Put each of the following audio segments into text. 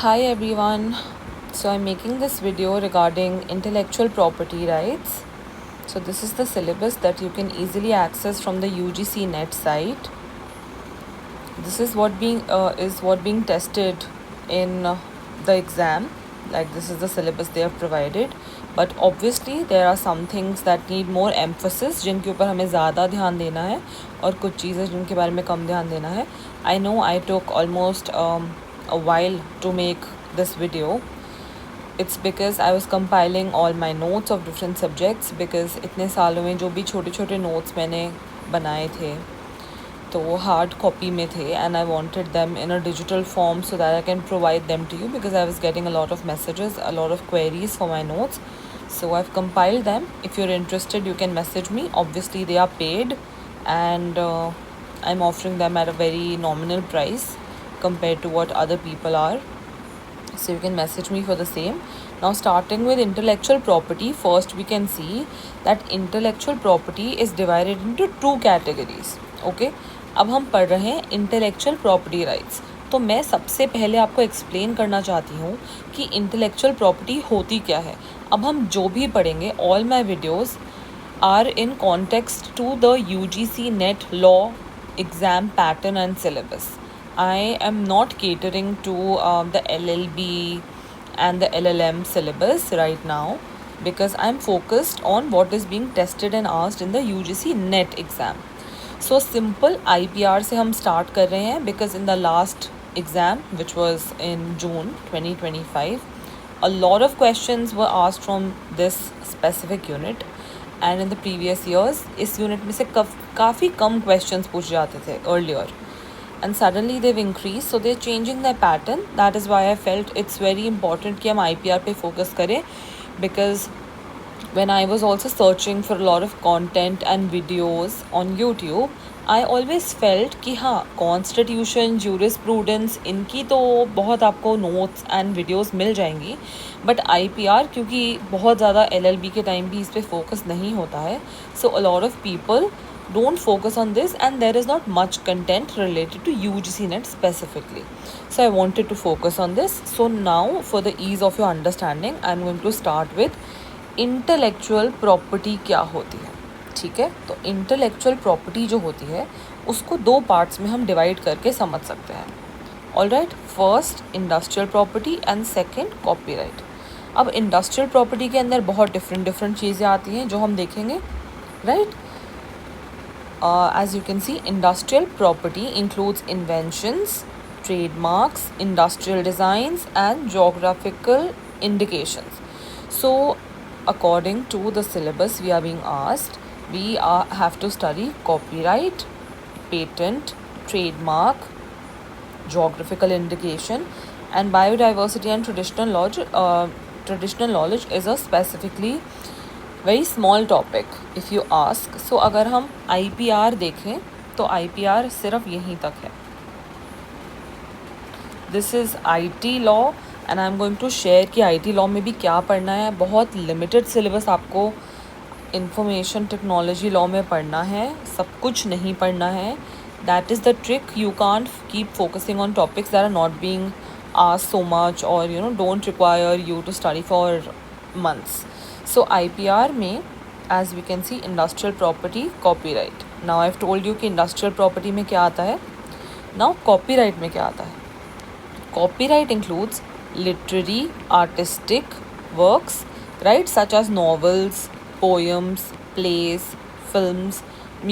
Hi everyone. So I'm making this video regarding intellectual property rights. So this is the syllabus that you can easily access from the UGC net site. This is what being tested in the exam. Like this is the syllabus they have provided. But obviously there are some things that need more emphasis जिनके ऊपर हमें ज़्यादा ध्यान देना है और कुछ चीज़ें जिनके बारे में कम ध्यान देना है. I know I took almost a while to make this video. It's because I was compiling all my notes of different subjects because इतने सालों में जो भी छोटे छोटे notes मैंने बनाए थे तो वो हार्ड कॉपी में थे and I wanted them in a digital form so that I can provide them to you because I was getting a lot of messages, a lot of queries for my notes. So I've compiled them. If you're interested, you can message me. Obviously, they are paid and I'm offering them at a very nominal price compared to what other people are. So you can message me for the same. Now starting with intellectual property, first we can see that intellectual property is divided into two categories. Okay, अब हम पढ़ रहे हैं intellectual property rights. तो मैं सबसे पहले आपको एक्सप्लेन करना चाहती हूँ कि इंटेलेक्चुअल प्रॉपर्टी होती क्या है. अब हम जो भी पढ़ेंगे, all my videos are in context to the UGC NET law exam pattern and syllabus. I am not catering to the LLB and the LLM syllabus right now because I'm focused on what is being tested and asked in the UGC NET exam. So simple IPR से हम start कर रहे हैं because in the last exam which was in June 2025, a lot of questions were asked from this specific unit and in the previous years इस unit में से काफ़ी कम questions पूछे जाते थे earlier. And suddenly they've increased, so they're changing their pattern. That is why I felt it's very important कि हम IPR पे focus करें because when I was also searching for a lot of content and videos on YouTube, I always felt कि हाँ Constitution, Jurisprudence इनकी तो बहुत आपको notes and videos मिल जाएंगी, but IPR क्योंकि बहुत ज़्यादा LLB के टाइम भी इस पे focus नहीं होता है, so a lot of people don't focus on this and there is not much content related to UGC net specifically. So I wanted to focus on this. So now for the ease of your understanding, I'm going to start with intellectual property क्या होती है. ठीक है, तो intellectual property जो होती है उसको दो पार्ट्स में हम डिवाइड करके समझ सकते हैं. Alright, first industrial property and second copyright. अब इंडस्ट्रियल प्रॉपर्टी के अंदर बहुत डिफरेंट चीज़ें आती हैं जो हम देखेंगे. Right, as you can see, industrial property includes inventions, trademarks, industrial designs and geographical indications. So according to the syllabus we are being asked, we have to study copyright, patent, trademark, geographical indication and biodiversity and traditional knowledge is a specifically very small topic if you ask. So अगर हम IPR देखें तो IPR सिर्फ यहीं तक है. This is IT law and I am going to share कि IT law में भी क्या पढ़ना है. बहुत लिमिटेड सिलेबस आपको इंफॉर्मेशन टेक्नोलॉजी लॉ में पढ़ना है, सब कुछ नहीं पढ़ना है. That is the trick. You can't keep focusing on topics that are not being asked so much और don't require you to study for months. So IPR में as we can see industrial property, copyright. Now I've told you कि industrial property में क्या आता है. Now copyright में क्या आता है. Copyright includes literary, artistic works, right, such as novels, poems, plays, films,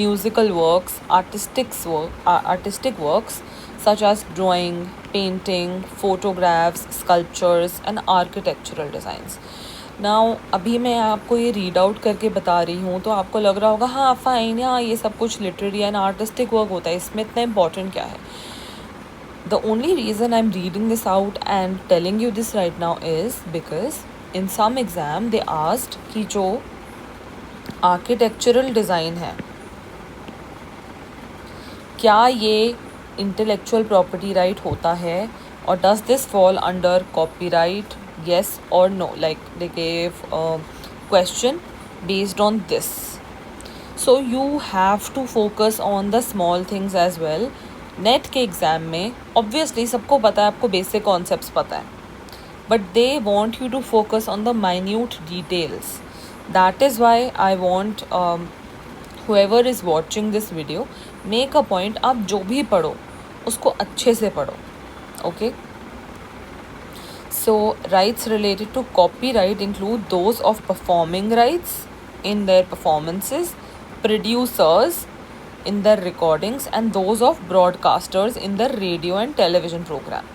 musical works, artistic works such as drawing, painting, photographs, sculptures and architectural designs. Now अभी मैं आपको ये रीड आउट करके बता रही हूँ तो आपको लग रहा होगा हाँ फाइन, हाँ ये सब कुछ लिटरेरी एंड आर्टिस्टिक वर्क होता है, इसमें इतना इम्पॉर्टेंट क्या है. The only reason I am reading this out and telling you this right now is because in some exam they asked कि जो आर्किटेक्चरल डिज़ाइन है क्या ये इंटेलेक्चुअल प्रॉपर्टी राइट होता है और does this fall under copyright, yes or no. Like they gave a question based on this. So you have to focus on the small things as well. Net के exam में obviously सबको पता है, आपको basic concepts पता है, but they want you to focus on the minute details. That is why I want whoever is watching this video, make a point, आप जो भी पढ़ो उसको अच्छे से पढ़ो. Okay, so rights related to copyright include those of performing rights in their performances, producers in their recordings, and those of broadcasters in their radio and television program.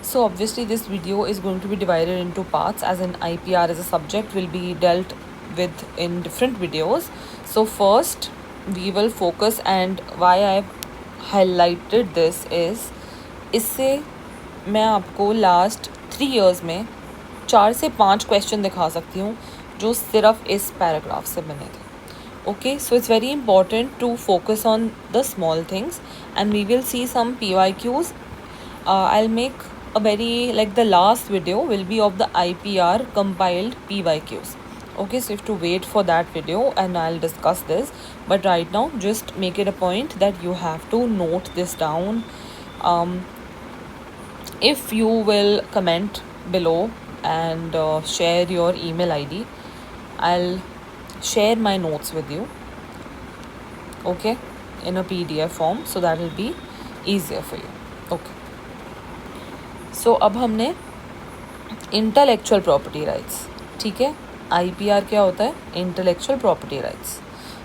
So obviously this video is going to be divided into parts, as in IPR as a subject will be dealt with in different videos. So first we will focus, and why I've highlighted this is, इससे मैं आपको last 3 years में 4 से 5 question दिखा सकती हूँ जो सिर्फ इस पैराग्राफ से बने थे. Okay, so it's very important to focus on the small things, and we will see some PYQs. I'll make a very, like, the last video will be of the IPR compiled PYQs. Okay, so you have to wait for that video and I'll discuss this, but right now just make it a point that you have to note this down. If you will comment below and share your email ID, I'll share my notes with you, okay, in a PDF form, so that will be easier for you. Okay, so अब हमने intellectual property rights, ठीक है, IPR क्या होता है, intellectual property rights.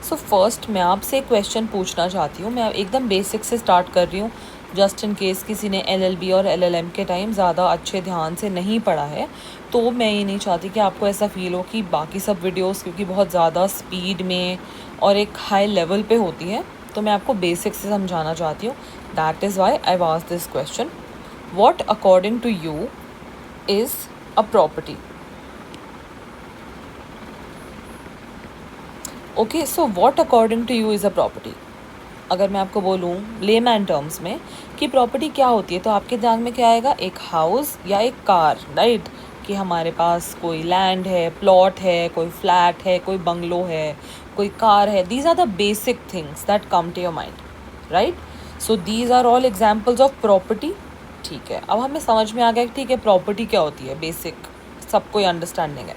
So first मैं आपसे एक क्वेश्चन पूछना चाहती हूँ. मैं एकदम बेसिक से स्टार्ट कर रही हूँ, जस्ट इन केस किसी ने LLB और LLM के टाइम ज़्यादा अच्छे ध्यान से नहीं पढ़ा है, तो मैं ये नहीं चाहती कि आपको ऐसा फील हो कि बाकी सब वीडियोस क्योंकि बहुत ज़्यादा स्पीड में और एक हाई लेवल पे होती है, तो मैं आपको बेसिक से समझाना चाहती हूँ. That is why I was this question. What according to you is a property? Okay, so what according to you is a property. अगर मैं आपको बोलूँ लेमैन टर्म्स में कि प्रॉपर्टी क्या होती है, तो आपके दिमाग में क्या आएगा? एक हाउस या एक कार, राइट? कि हमारे पास कोई लैंड है, प्लॉट है, कोई फ्लैट है, कोई बंगलो है, कोई कार है. These are the basic things that come to your mind, right? So these are all examples of property. ठीक है, अब हमें समझ में आ गया कि ठीक है प्रॉपर्टी क्या होती है, बेसिक सबको अंडरस्टैंडिंग है.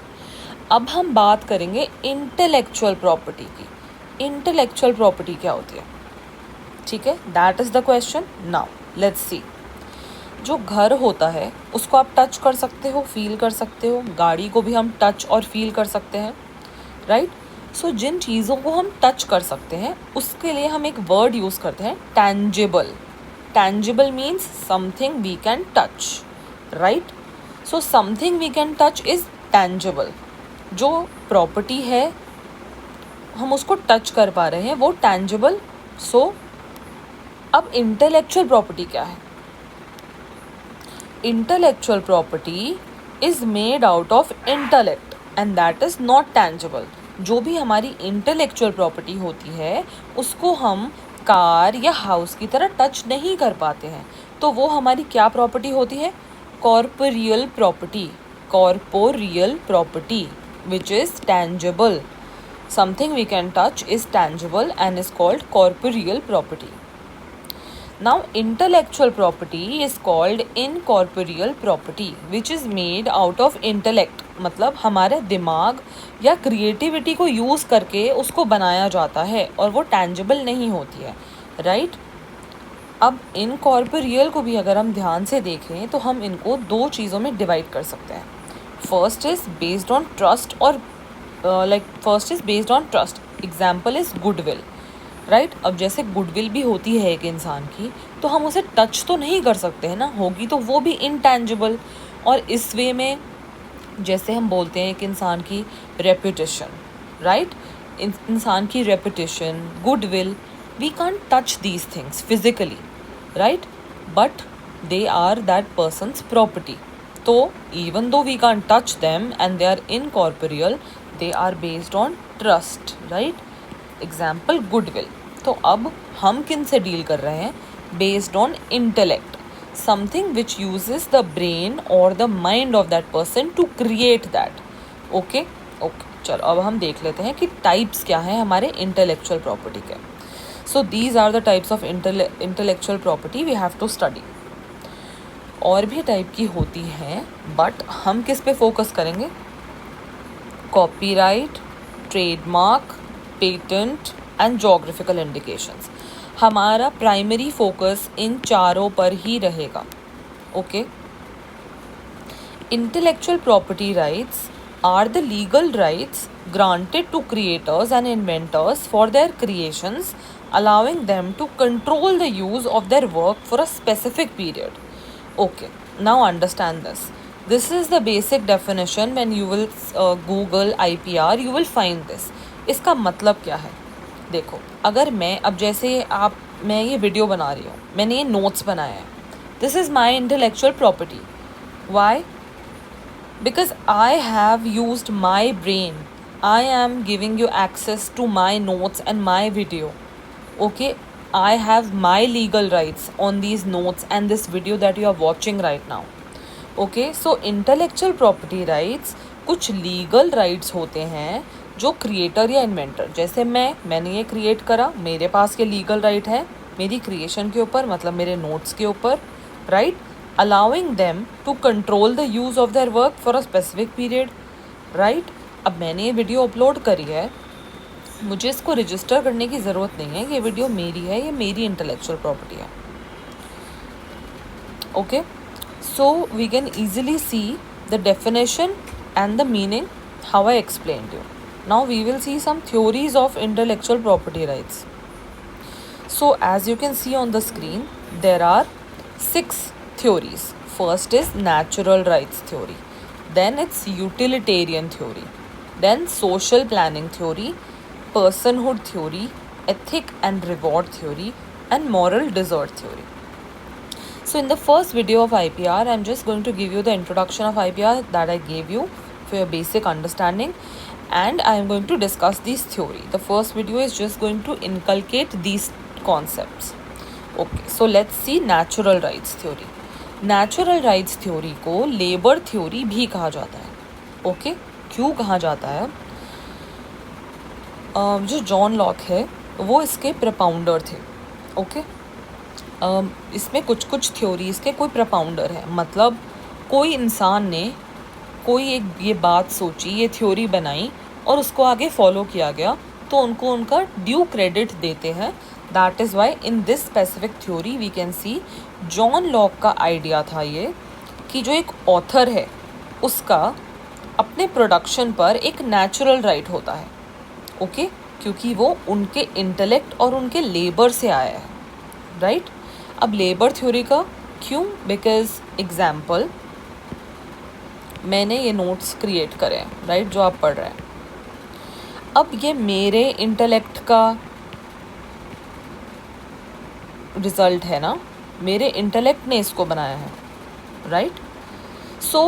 अब हम बात करेंगे इंटेलेक्चुअल प्रॉपर्टी की. इंटेलेक्चुअल प्रॉपर्टी क्या होती है? ठीक है, that is the question. Now let's see. जो घर होता है उसको आप टच कर सकते हो, फील कर सकते हो. गाड़ी को भी हम टच और फील कर सकते हैं, राइट? सो जिन चीज़ों को हम टच कर सकते हैं उसके लिए हम एक वर्ड यूज़ करते हैं, tangible. Tangible means something we can touch, right? So something we can touch is tangible. जो प्रॉपर्टी है हम उसको टच कर पा रहे हैं वो टैंजिबल. सो अब इंटेलेक्चुअल प्रॉपर्टी क्या है? Intellectual property is made out of intellect and that is not tangible. जो भी हमारी इंटेलेक्चुअल प्रॉपर्टी होती है उसको हम कार या हाउस की तरह टच नहीं कर पाते हैं, तो वो हमारी क्या प्रॉपर्टी होती है? Corporeal property. Corporeal property which is tangible. Something we can touch is tangible and is called corporeal property. Now intellectual property is called incorporeal property which is made out of intellect. मतलब हमारे दिमाग या creativity को use करके उसको बनाया जाता है और वो tangible नहीं होती है, राइट? अब इनकॉर्पोरियल को भी अगर हम ध्यान से देखें तो हम इनको 2 चीज़ों में डिवाइड कर सकते हैं. First is based on trust और first is based on trust. Example is goodwill, right? अब जैसे गुडविल भी होती है एक इंसान की, तो हम उसे टच तो नहीं कर सकते हैं ना, होगी तो वो भी इनटैंजिबल. और इस वे में जैसे हम बोलते हैं एक इंसान की रेपुटेशन, राइट? इंसान की reputation, goodwill, we can't touch these things physically, right? But they are that person's property. तो even though we can't touch them and they are incorporeal, they are based on trust, right? Example goodwill. तो अब हम किन से deal कर रहे हैं? Based on intellect, something which uses the brain or the mind of that person to create that. Okay? Okay. चलो अब हम देख लेते हैं कि टाइप्स क्या हैं हमारे intellectual property के. So these are the types of intellectual property we have to study. और भी टाइप की होती हैं, बट हम किस पे फोकस करेंगे? Copyright, trademark, patent and geographical indications. हमारा प्राइमरी फोकस इन चारों पर ही रहेगा। Okay, intellectual property rights are the legal rights granted to creators and inventors for their creations, allowing them to control the use of their work for a specific period. Okay, now understand this. This is the basic definition. When you will Google IPR, you will find this. इसका मतलब क्या है? देखो, अगर मैं अब जैसे मैं ये वीडियो बना रही हूँ, मैंने ये नोट्स बनाए हैं, this is my intellectual property. Why? Because I have used my brain. I am giving you access to my notes and my video. Okay, I have my legal rights on these notes and this video that you are watching right now. Okay, so intellectual property rights कुछ legal rights होते हैं जो creator या inventor, जैसे मैंने ये create करा, मेरे पास ये लीगल राइट है मेरी क्रिएशन के ऊपर, मतलब मेरे नोट्स के ऊपर, right, allowing them to control the use of their work for a specific period, right? अब मैंने ये वीडियो अपलोड करी है, मुझे इसको रजिस्टर करने की ज़रूरत नहीं है, ये वीडियो मेरी है, ये मेरी इंटेलेक्चुअल प्रॉपर्टी है. Okay, so we can easily see the definition and the meaning how I explained you. Now we will see some theories of intellectual property rights. So as you can see on the screen, there are 6 theories. First is natural rights theory, then it's utilitarian theory, then social planning theory, personhood theory, ethic and reward theory, and moral desert theory. So in the first video of IPR, I'm just going to give you the introduction of IPR that I gave you for your basic understanding, and I am going to discuss these theory. The first video is just going to inculcate these concepts. Okay, so let's see natural rights theory. Natural rights theory को labour theory भी कहा जाता है. Okay, क्यों कहा जाता है? जो जॉन लॉक है वो इसके प्रपाउंडर थे. ओके, इसमें कुछ थ्योरीज के कोई प्रपाउंडर है, मतलब कोई इंसान ने कोई एक ये बात सोची, ये थ्योरी बनाई और उसको आगे फॉलो किया गया, तो उनको उनका ड्यू क्रेडिट देते हैं. That is why in this specific theory we can see John Locke का आइडिया था ये कि जो एक ऑथर है उसका अपने प्रोडक्शन पर एक नेचुरल राइट होता है. ओके, क्योंकि वो उनके इंटेलेक्ट और उनके लेबर से आया है, राइट. अब लेबर थ्योरी का क्यों? बिकॉज एग्जाम्पल, मैंने ये नोट्स क्रिएट करे हैं, राइट, जो आप पढ़ रहे हैं. अब ये मेरे इंटेलेक्ट का रिजल्ट है ना, मेरे इंटेलेक्ट ने इसको बनाया है, राइट. सो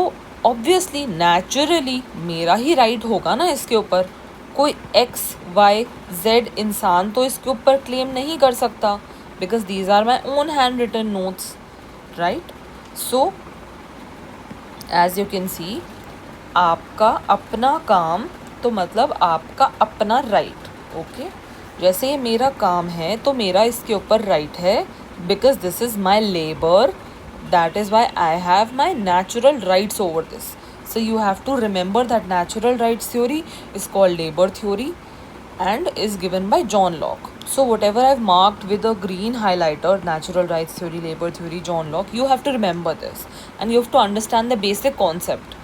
ऑब्वियसली नेचुरली मेरा ही राइट होगा ना इसके ऊपर. कोई XYZ इंसान तो इसके ऊपर क्लेम नहीं कर सकता, because these are my own handwritten notes, right. So as you can see, आपका अपना काम तो मतलब आपका अपना राइट. ओके, जैसे ये मेरा काम है तो मेरा इसके ऊपर राइट है, because this is my labour, that is why I have my natural rights over this. So you have to remember that natural rights theory is called labour theory and is given by John Locke. So whatever I've marked with a green highlighter, natural rights theory, labor theory, John Locke, you have to remember this and you have to understand the basic concept.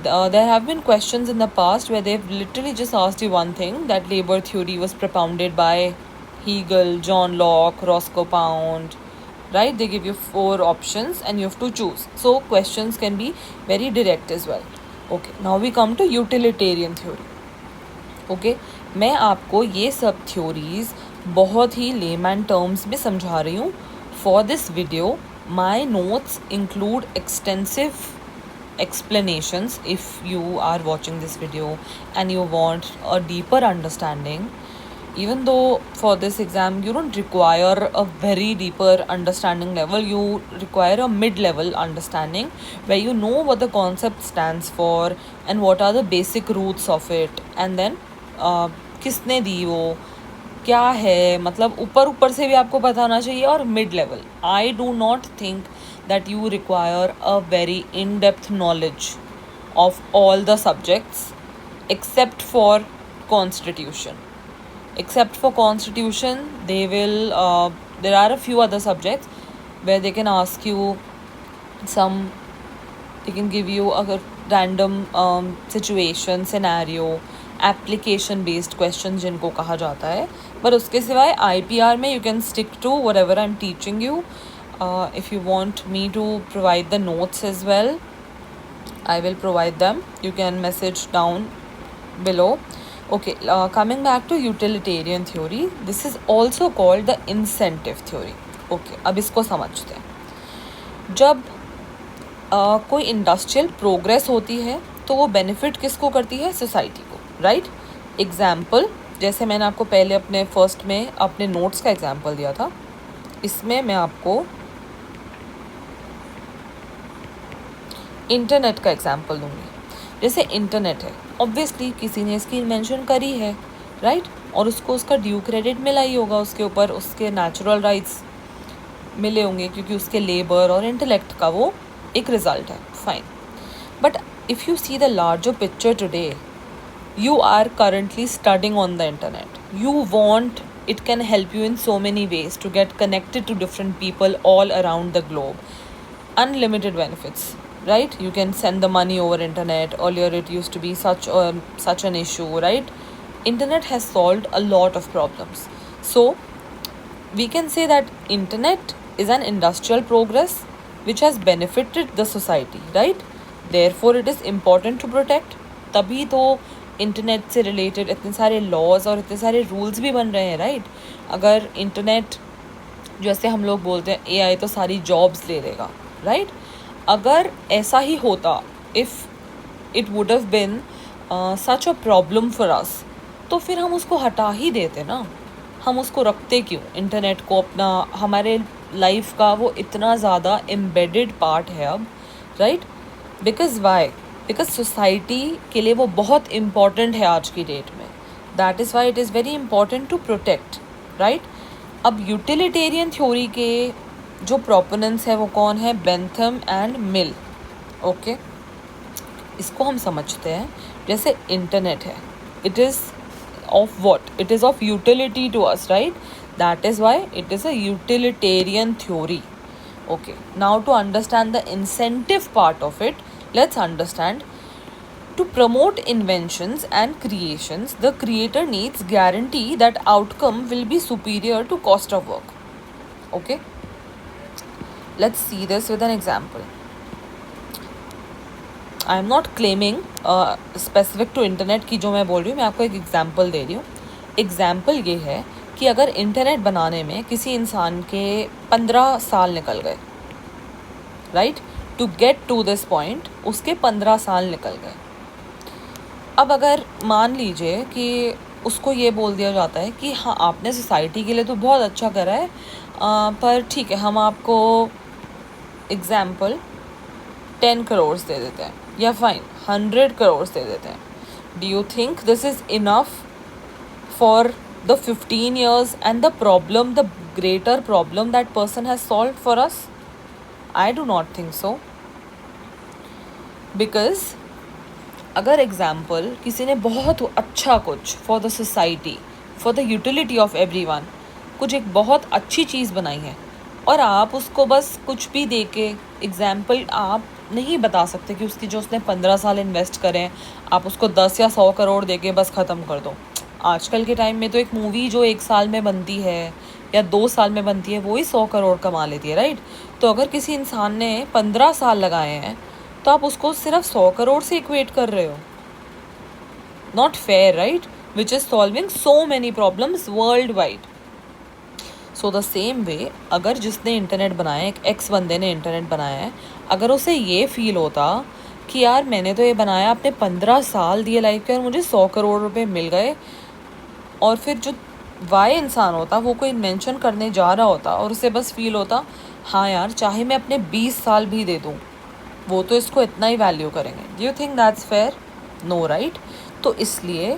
There have been questions in the past where they've literally just asked you one thing, that labor theory was propounded by Hegel, John Locke, Roscoe Pound, right? They give you 4 options and you have to choose. So questions can be very direct as well. Okay, now we come to utilitarian theory. Okay, मैं आपको ये सब theories बहुत ही layman terms में समझा रही हूँ. For this video my notes include extensive explanations. If you are watching this video and you want a deeper understanding, even though for this exam you don't require a very deeper understanding level, you require a mid-level understanding where you know what the concept stands for and what are the basic roots of it, and then किसने दी, वो क्या है, मतलब ऊपर से भी आपको पता होना चाहिए, और mid level. I do not think that you require a very in-depth knowledge of all the subjects except for constitution. Except for constitution, they will there are a few other subjects where they can ask you they can give you a random situation scenario, application based questions जिनको कहा जाता है. पर उसके सिवाय IPR में you can stick to whatever I'm teaching you. If you want me to provide the notes as well, I will provide them. You can message down below. Okay, coming back to utilitarian theory, this is also called the incentive theory. Okay, अब इसको समझते हैं. जब कोई industrial progress होती है तो वो बेनिफिट किसको करती है? सोसाइटी को, राइट? एग्जाम्पल, जैसे मैंने आपको पहले अपने फर्स्ट में अपने नोट्स का एग्जाम्पल दिया था, इसमें मैं आपको इंटरनेट का एग्जाम्पल दूंगी. जैसे इंटरनेट है, ऑब्वियसली किसी ने इसकी इन्वेंशन करी है, राइट? और उसको उसका ड्यू क्रेडिट मिला ही होगा, उसके ऊपर उसके नेचुरल राइट्स मिले होंगे क्योंकि उसके लेबर और इंटेलेक्ट का वो एक रिजल्ट है. Fine, but if you see the larger picture today, you are currently studying on the internet. You want, it can help you in so many ways to get connected to different people all around the globe. Unlimited benefits, right? You can send the money over internet. Earlier it used to be such an issue, right? Internet has solved a lot of problems. So we can say that internet is an industrial progress which has benefited the society, right? Therefore it is important to protect. तभी तो internet से related इतने सारे laws और इतने सारे rules भी बन रहे हैं, राइट? अगर इंटरनेट, जैसे हम लोग बोलते हैं AI तो सारी जॉब्स ले लेगा, राइट? अगर ऐसा ही होता, if it would have been such a problem for us, तो फिर हम उसको हटा ही देते ना. हम उसको रखते क्यों? इंटरनेट को अपना, हमारे लाइफ का वो इतना ज़्यादा एम्बेडेड पार्ट है अब, right? Because why? Because society के लिए वो बहुत इम्पॉर्टेंट है आज की डेट में. That is why it is very important to protect, right? अब यूटिलिटेरियन थ्योरी के जो प्रोपोनेंट्स है वो कौन है? Bentham and mill. ओके, इसको हम समझते हैं. जैसे इंटरनेट है, it is of what? It is of utility to us, right? That is why it is a utilitarian theory. Okay, now to understand the incentive part of it, let's understand. To promote inventions and creations, the creator needs guarantee that outcome will be superior to cost of work. Okay, let's see this with an example. I am not claiming specific to internet की जो मैं बोल रही हूँ, मैं आपको एक example दे रही हूँ. Example ये है कि अगर इंटरनेट बनाने में किसी इंसान के 15 साल निकल गए, right? To get to this point उसके 15 साल निकल गए. अब अगर मान लीजिए कि उसको ये बोल दिया जाता है कि हाँ, आपने सोसाइटी के लिए तो बहुत अच्छा करा है, पर ठीक है, हम आपको एग्जाम्पल 10 करोड़ दे देते हैं, या फाइन 100 करोड़ दे देते हैं. Do you think this is enough for the 15 years and the problem, the greater problem that person has solved for us? I do not think so. Because अगर एग्जाम्पल किसी ने बहुत अच्छा कुछ for the society, for the utility of everyone, कुछ एक बहुत अच्छी चीज़ बनाई है, और आप उसको बस कुछ भी दे के, एग्जाम्पल आप नहीं बता सकते कि उसकी जो उसने 15 साल इन्वेस्ट करें, आप उसको 10 या 100 करोड़ दे के बस ख़त्म कर दो. आजकल के टाइम में तो एक मूवी जो 1 साल में बनती है या 2 साल में बनती है, वो ही 100 करोड़ कमा लेती है, राइट? तो अगर किसी इंसान ने 15 साल लगाए हैं तो आप उसको सिर्फ 100 करोड़ से इक्वेट कर रहे हो. Not fair, right? Which is solving so many problems world wide. So the same way, अगर जिसने इंटरनेट बनाया है, एक एक्स बंदे ने इंटरनेट बनाया है, अगर उसे ये फील होता कि यार मैंने तो ये बनाया, आपने 15 साल दिए लाइफ के और मुझे 100 करोड़ रुपए मिल गए, और फिर जो वाई इंसान होता वो कोई इन्वेंशन करने जा रहा होता और उसे बस फील होता, हाँ यार, चाहे मैं अपने 20 साल भी दे दूँ, वो तो इसको इतना ही वैल्यू करेंगे. Do you think that's fair? No, right? तो इसलिए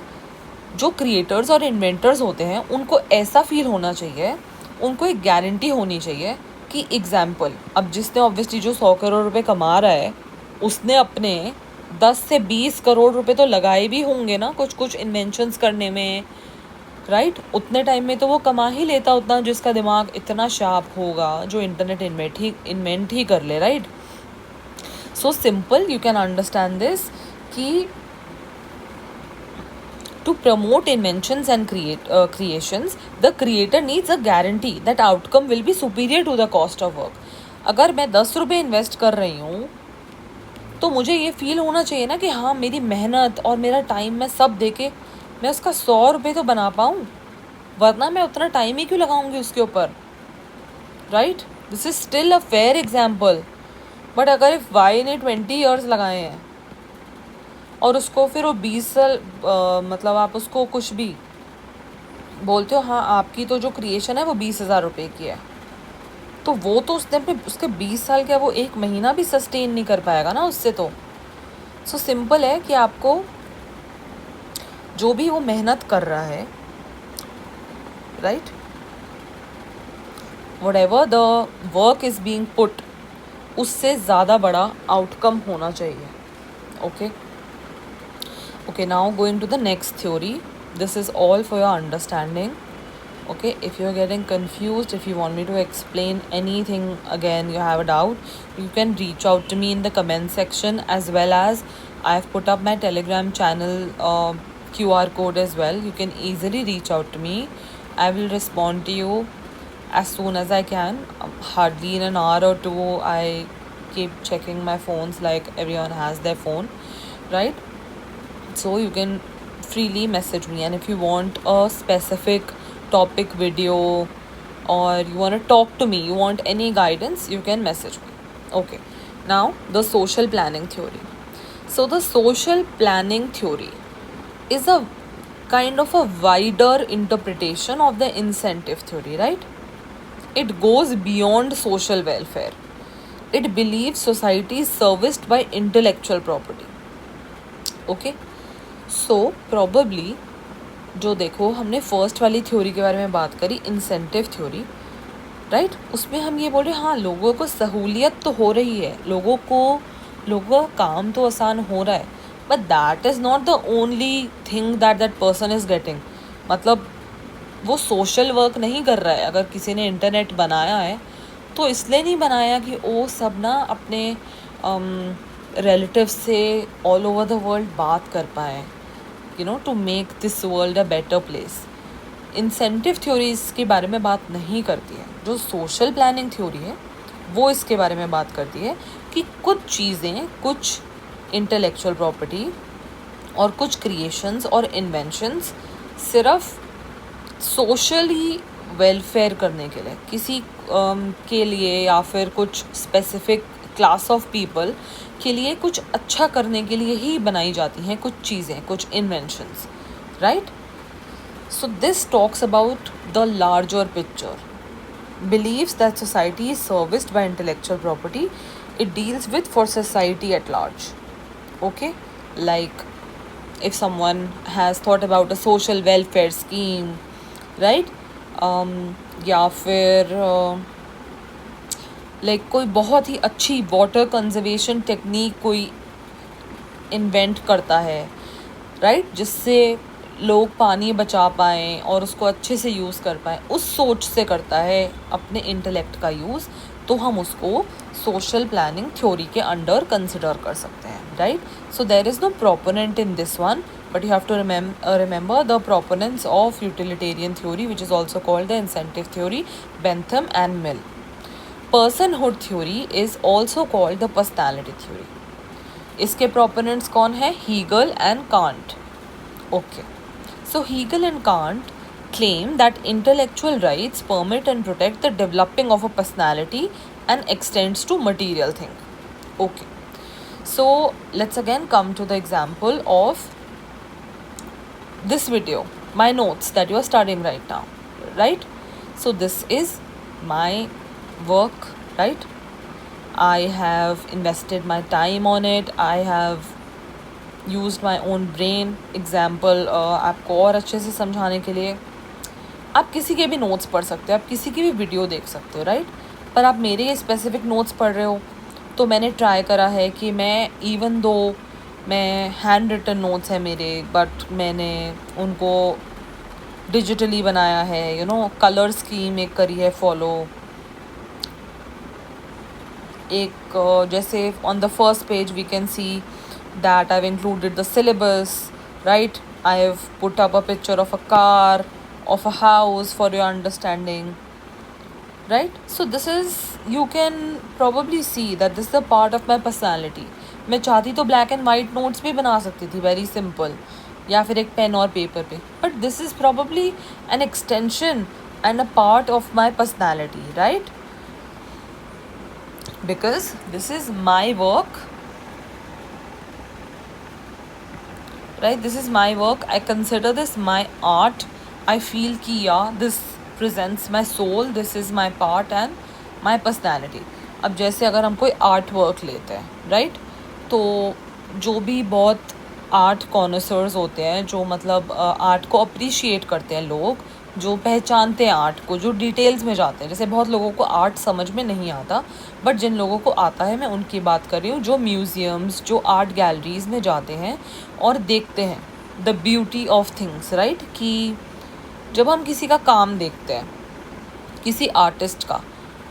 जो क्रिएटर्स और इन्वेंटर्स होते हैं उनको ऐसा फील होना चाहिए, उनको एक गारंटी होनी चाहिए कि एग्जाम्पल, अब जिसने ऑब्वियसली जो 100 करोड़ रुपए कमा रहा है उसने अपने 10 से 20 करोड़ रुपए तो लगाए भी होंगे ना कुछ कुछ इन्वेंशंस करने में, राइट? उतने टाइम में तो वो कमा ही लेता उतना, जिसका दिमाग इतना शार्प होगा जो इंटरनेट इन्वेंट ही कर ले, right? So simple, you can understand this कि to promote inventions and creations, the creator needs a guarantee that outcome will be superior to the cost of work. अगर मैं 10 रुपये इन्वेस्ट कर रही हूँ तो मुझे ये फील होना चाहिए ना कि हाँ मेरी मेहनत और मेरा टाइम मैं सब दे के मैं उसका 100 रुपये तो बना पाऊँ, वरना मैं उतना टाइम ही क्यों लगाऊंगी उसके ऊपर, right? This is still a fair example. But अगर इफ वाई ने 20 ईयर्स लगाए हैं और उसको फिर वो 20 साल मतलब आप उसको कुछ भी बोलते हो, हाँ आपकी तो जो क्रिएशन है वो 20,000 रुपये की है, तो वो तो उसने अपने उसके 20 साल का वो 1 महीना भी सस्टेन नहीं कर पाएगा ना उससे. तो सो सिंपल है कि आपको जो भी वो मेहनत कर रहा है, right, whatever the work is being put, उससे ज़्यादा बड़ा आउटकम होना चाहिए. Okay. Okay, now going to the next theory. This is all for your understanding. Okay, if you're getting confused, if you want me to explain anything again, you have a doubt, you can reach out to me in the comment section, as well as I've put up my Telegram channel QR code as well. You can easily reach out to me. I will respond to you as soon as I can. Hardly in an hour or two, I keep checking my phones like everyone has their phone, right? So you can freely message me, and if you want a specific topic video or you want to talk to me, you want any guidance, you can message me. Okay, now the social planning theory. So the social planning theory is a kind of a wider interpretation of the incentive theory, right? It goes beyond social welfare. It believes society is serviced by intellectual property. Okay, so probably जो देखो हमने first वाली theory के बारे में बात करी, incentive theory, right, उसमें हम ये बोल रहे हाँ लोगों को सहूलियत तो हो रही है, लोगों का काम तो आसान हो रहा है, but that is not the only thing that person is getting. मतलब वो सोशल वर्क नहीं कर रहा है. अगर किसी ने इंटरनेट बनाया है तो इसलिए नहीं बनाया कि वो सब ना अपने रिलेटिव से ऑल ओवर द वर्ल्ड बात कर पाए, you know, to make this world a better place. Incentive theory इसके बारे में बात नहीं करती है. जो सोशल प्लानिंग थ्योरी है वो इसके बारे में बात करती है कि कुछ चीज़ें, कुछ इंटेलेक्चुअल प्रॉपर्टी और कुछ क्रिएशंस और इन्वेंशंस सिर्फ सोशली वेलफेयर करने के लिए, किसी के लिए या फिर कुछ स्पेसिफिक क्लास ऑफ पीपल के लिए कुछ अच्छा करने के लिए ही बनाई जाती हैं कुछ चीज़ें, कुछ inventions, right? So this talks about the larger picture, believes that society is serviced by intellectual property. It deals with for society at large. Okay, like if someone has thought about a social welfare scheme, right? या फिर like कोई बहुत ही अच्छी water conservation technique कोई invent करता है, right, जिससे लोग पानी बचा पाएँ और उसको अच्छे से यूज़ कर पाएँ, उस सोच से करता है अपने इंटेलेक्ट का यूज़, तो हम उसको सोशल प्लानिंग थ्योरी के अंडर कंसिडर कर सकते हैं, right? So there is no proponent in this one, but you have to remember the proponents of utilitarian theory, which is also called the incentive theory, Bentham and Mill. Personhood theory is also called the personality theory. इसके proponents कौन है? Hegel and Kant. Okay, so Hegel and Kant claim that intellectual rights permit and protect the developing of a personality and extends to material thing. Okay, so let's again come to the example of this video, my notes that you are studying right now, right? So this is my work, right? I have invested my time on it. I have used my own brain. Example, आपको और अच्छे से समझाने के लिए आप किसी के भी नोट्स पढ़ सकते हो, आप किसी की भी वीडियो देख सकते हो, राइट? पर आप मेरे ये स्पेसिफिक नोट्स पढ़ रहे हो, तो मैंने ट्राई करा है कि मैं इवन दो मैं हैंड रिटन नोट्स हैं मेरे, बट मैंने उनको डिजिटली बनाया है, कलर स्कीम एक करी है फॉलो। एक जैसे on the first page we can see that I have included the syllabus, right? I have put up a picture of a car, of a house for your understanding, right? So this is, you can probably see that this is a part of my personality. मैं चाहती तो black and white notes भी बना सकती थी, very simple, या फिर एक पेन और पेपर पे, but this is probably an extension and a part of my personality, right? Because this is my work, right? This is my work. I consider this my art. I feel कि yeah, this presents my soul. This is my part and my personality. अब जैसे अगर हम कोई art work लेते हैं, right? तो जो भी बहुत आर्ट कॉनसर्स होते हैं, जो मतलब आर्ट को अप्रिशिएट करते हैं लोग, जो पहचानते हैं आर्ट को, जो डिटेल्स में जाते हैं, जैसे बहुत लोगों को आर्ट समझ में नहीं आता, बट जिन लोगों को आता है, मैं उनकी बात कर रही हूँ, जो म्यूज़ियम्स, जो आर्ट गैलरीज़ में जाते हैं और देखते हैं the beauty of things, right? कि जब हम किसी का काम देखते हैं, किसी आर्टिस्ट का,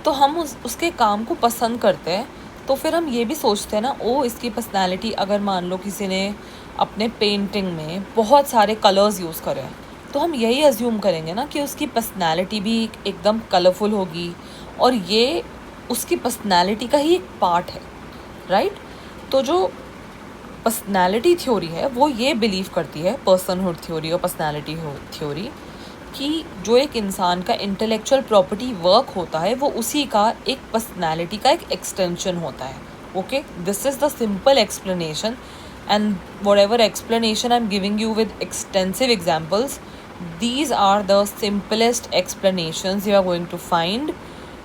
तो हम उसके काम को पसंद करते हैं, तो फिर हम ये भी सोचते हैं ना, ओ इसकी पर्सनैलिटी, अगर मान लो किसी ने अपने पेंटिंग में बहुत सारे कलर्स यूज़ करे हैं, तो हम यही अज्यूम करेंगे ना कि उसकी पर्सनैलिटी भी एकदम कलरफुल होगी, और ये उसकी पर्सनैलिटी का ही एक पार्ट है, राइट? तो जो पर्सनैलिटी थ्योरी है वो ये बिलीव करती है, पर्सनहुड थ्योरी और पर्सनैलिटी थ्योरी, कि जो एक इंसान का इंटेलेक्चुअल प्रॉपर्टी वर्क होता है वो उसी का एक पर्सनैलिटी का एक एक्सटेंशन होता है। Okay, this is the simple explanation, and whatever explanation I'm giving you with extensive examples, these are the simplest explanations you are going to find,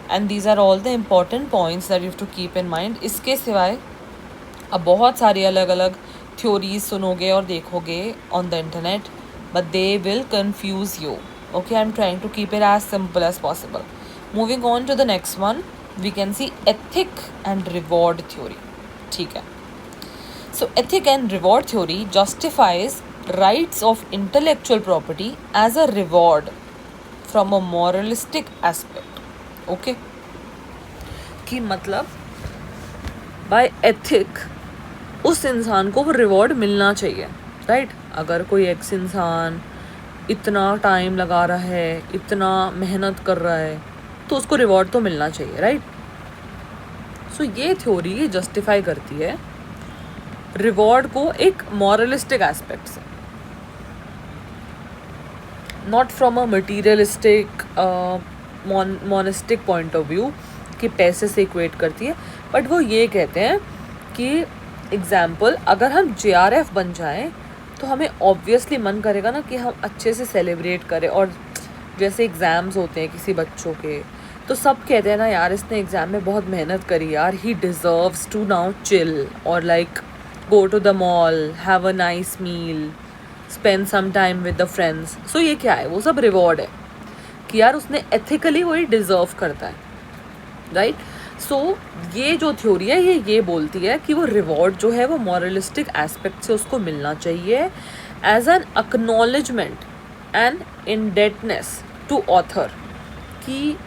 and these are all the important points that you have to keep in mind. इसके सिवाय अब बहुत सारी अलग अलग theories सुनोगे और देखोगे on the internet, but they will confuse you. Okay, I'm trying to keep it as simple as possible. Moving on to the next one, we can see ethic and reward theory. ठीक है. So ethic and reward theory justifies rights of intellectual property as a reward from a moralistic aspect. Okay? कि मतलब by ethic उस इंसान को वो reward मिलना चाहिए, राइट? अगर कोई एक्स इंसान इतना टाइम लगा रहा है, इतना मेहनत कर रहा है, तो उसको रिवॉर्ड तो मिलना चाहिए, राइट? सो ये थ्योरी ये जस्टिफाई करती है रिवॉर्ड को एक मॉरलिस्टिक एस्पेक्ट से, not from a materialistic monistic point of view कि पैसे से इक्वेट करती है, बट वो ये कहते हैं कि एग्जाम्पल, अगर हम JRF बन जाएं तो हमें ऑब्वियसली मन करेगा ना कि हम अच्छे से सेलिब्रेट करें, और जैसे एग्ज़ाम्स होते हैं किसी बच्चों के, तो सब कहते हैं ना यार इसने एग्ज़ाम में बहुत मेहनत करी यार, he deserves to now chill, और like go to the mall, have a nice meal, spend some time with the friends. So ये क्या है, वो सब रिवॉर्ड है कि यार उसने एथिकली वही डिज़र्व करता है, राइट? सो ये जो थ्योरी है ये बोलती है कि वो रिवॉर्ड जो है वो मॉरलिस्टिक एस्पेक्ट से उसको मिलना चाहिए as an acknowledgement and indebtedness to author, कि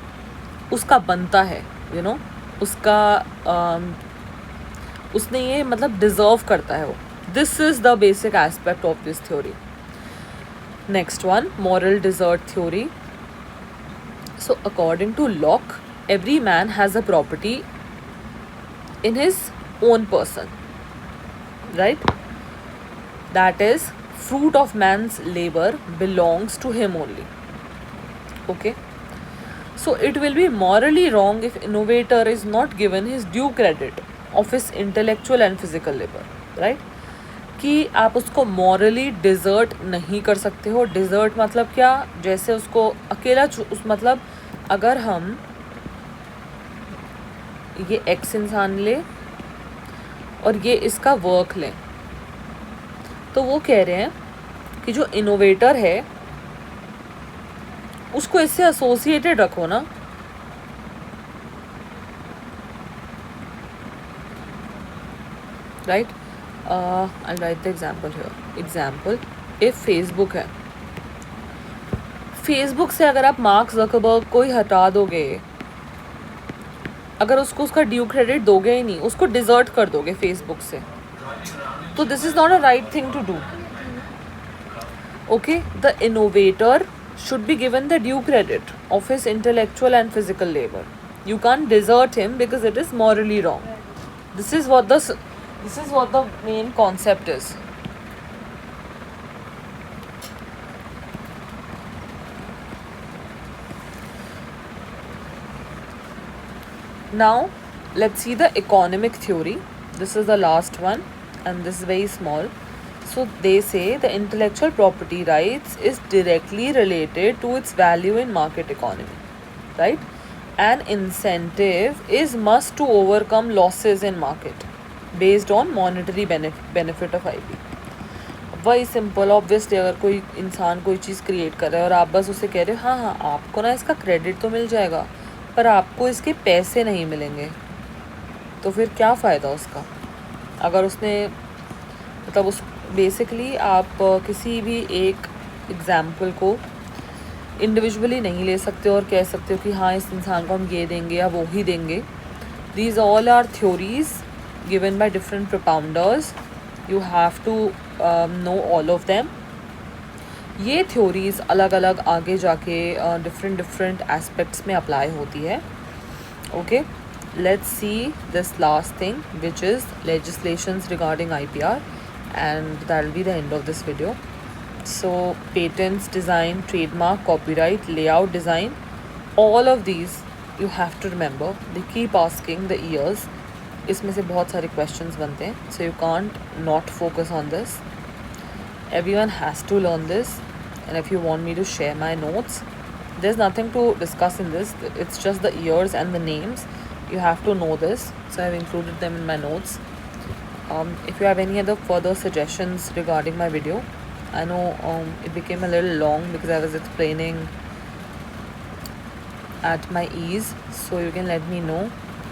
उसका बनता है, उसका उसने ये मतलब डिज़र्व करता है वो. This is the basic aspect of this theory. Next one, moral desert theory. So according to Locke, every man has a property in his own person, right? That is, fruit of man's labor belongs to him only. Okay? So it will be morally wrong if innovator is not given his due credit of his intellectual and physical labor, right? कि आप उसको morally dessert नहीं कर सकते हो. Dessert मतलब क्या, जैसे उसको अकेला उस मतलब अगर हम ये एक्स इंसान ले और ये इसका वर्क लें, तो वो कह रहे हैं कि जो इनोवेटर है उसको इससे एसोसिएटेड रखो ना, right? I'll write the example here. Example, if Facebook है, फेसबुक से अगर आप मार्क ज़करबर्ग को ही हटा दोगे, अगर उसको उसका ड्यू क्रेडिट दोगे ही नहीं, उसको डिजर्ट कर दोगे फेसबुक से, तो this is not a right thing to do. Okay, the innovator should be given the due credit of his intellectual and physical labor. You can't desert him because it is morally wrong. This is what the main concept is. Now let's see the economic theory. This is the last one and this is very small. So they say the intellectual property rights is directly related to its value in market economy, right? An incentive is must to overcome losses in market based on monetary benefit of IP. वही simple, obviously अगर कोई इंसान कोई चीज़ create कर रहा है और आप बस उसे कह रहे हो हाँ आपको ना इसका क्रेडिट तो मिल जाएगा पर आपको इसके पैसे नहीं मिलेंगे, तो फिर क्या फ़ायदा उसका. अगर उसने मतलब उस बेसिकली आप किसी भी एक एग्ज़ाम्पल को इंडिविजुअली नहीं ले सकते और कह सकते हो कि हाँ इस इंसान को हम ये देंगे या वो ही देंगे. These all are theories given by different propounders. You have to know all of them. ये थ्योरीज अलग अलग आगे जाके डिफरेंट एस्पेक्ट्स में अप्लाई होती है. Okay, let's see this last thing, which is legislations regarding IPR, and that will be the end of this video. So patents, design, trademark, copyright, layout, design, all of these you have to remember. They keep asking the years. इसमें से बहुत सारे questions बनते हैं, so you can't not focus on this. Everyone has to learn this, and if you want me to share my notes, there's nothing to discuss in this. It's just the years and the names. You have to know this, so I've included them in my notes. If you have any other further suggestions regarding my video, I know it became a little long because I was explaining at my ease, so you can let me know.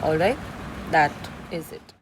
Alright, that is it.